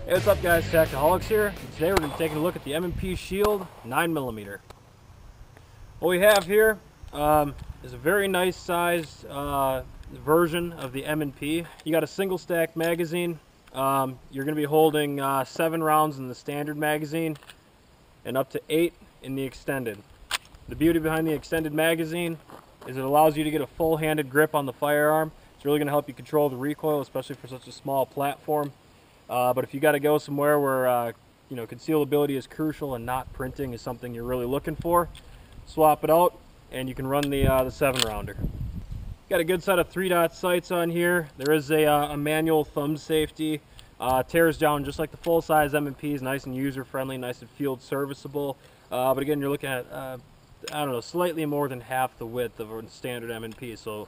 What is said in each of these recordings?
Hey, what's up guys, Tactiholics here. And today we're going to be taking a look at the M&P Shield 9mm. What we have here is a very nice sized version of the M&P. You got a single stack magazine. You're going to be holding 7 rounds in the standard magazine and up to 8 in the extended. The beauty behind the extended magazine is it allows you to get a full-handed grip on the firearm. It's really going to help you control the recoil, especially for such a small platform. But if you got to go somewhere where concealability is crucial and not printing is something you're really looking for, swap it out and you can run the 7-rounder. Got a good set of 3-dot sights on here. There is a manual thumb safety. Tears down just like the full-size M&Ps, nice and user-friendly, nice and field serviceable. But again, you're looking at I don't know, slightly more than half the width of a standard M&P. So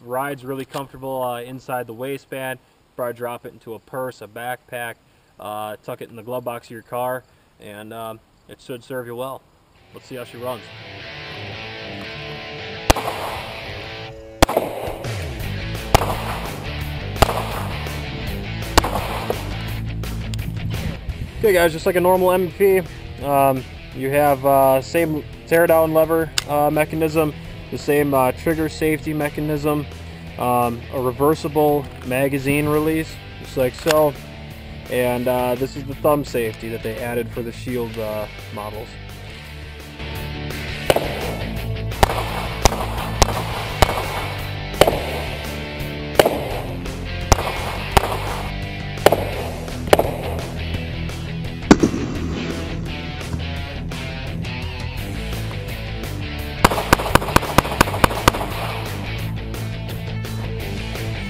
rides really comfortable inside the waistband. Probably drop it into a purse, a backpack, tuck it in the glove box of your car, and it should serve you well. Let's see how she runs. Okay guys, just like a normal M&P, you have same teardown lever mechanism, the same trigger safety mechanism, a reversible magazine release, just like so, and this is the thumb safety that they added for the Shield models.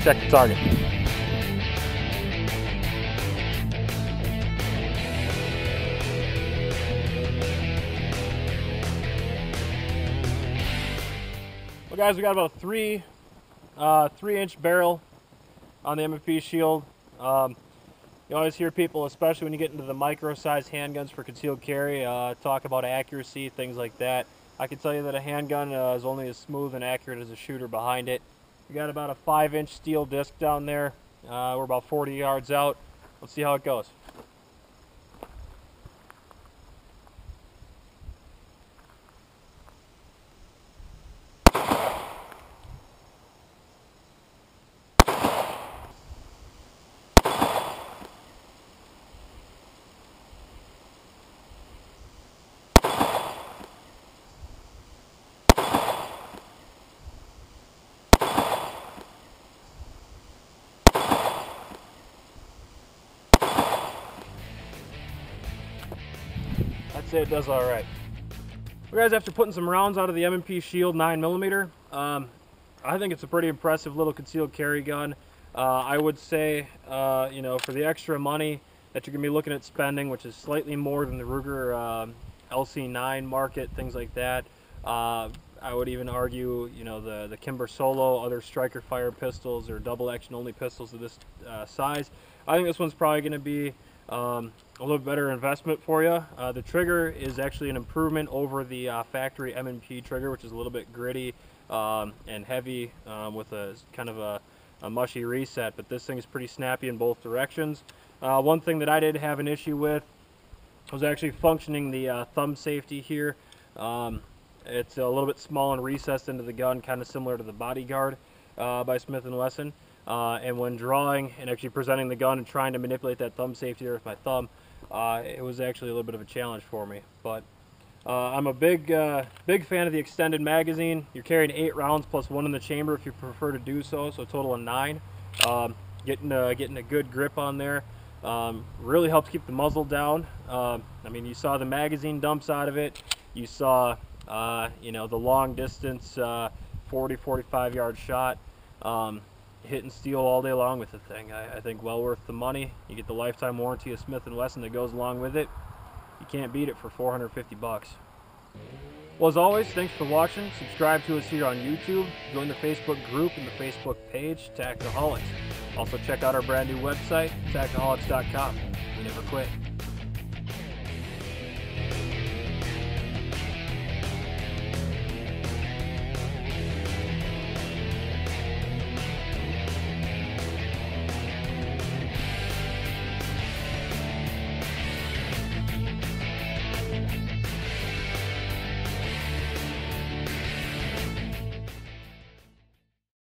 Check the target. Well guys, we got about a 3-inch barrel on the M&P Shield. You always hear people, especially when you get into the micro-sized handguns for concealed carry, talk about accuracy, things like that. I can tell you that a handgun is only as smooth and accurate as a shooter behind it. We got about a 5-inch steel disc down there. We're about 40 yards out. Let's see how it goes. I'd say it does all right. Well guys, after putting some rounds out of the M&P Shield 9mm, I think it's a pretty impressive little concealed carry gun. I would say, for the extra money that you're going to be looking at spending, which is slightly more than the Ruger LC9 market, things like that. I would even argue, the Kimber Solo, other striker fire pistols or double action only pistols of this size. I think this one's probably going to be a little better investment for you. The trigger is actually an improvement over the factory M&P trigger, which is a little bit gritty and heavy with a kind of a mushy reset, but this thing is pretty snappy in both directions. One thing that I did have an issue with was actually functioning the thumb safety here. It's a little bit small and recessed into the gun, kind of similar to the Bodyguard by Smith Wesson. And when drawing and actually presenting the gun and trying to manipulate that thumb safety there with my thumb, it was actually a little bit of a challenge for me. But I'm a big fan of the extended magazine. You're carrying 8 rounds plus 1 in the chamber if you prefer to do so, so a total of 9. Getting a good grip on there really helps keep the muzzle down. I mean, you saw the magazine dumps out of it. You saw the long distance 40-45 yard shot. Hitting steel all day long with the thing. I think well worth the money. You get the lifetime warranty of Smith & Wesson that goes along with it. You can't beat it for 450 bucks. Well, as always, thanks for watching. Subscribe to us here on YouTube. Join the Facebook group and the Facebook page, Tactiholics. Also check out our brand new website, tactiholics.com. We never quit.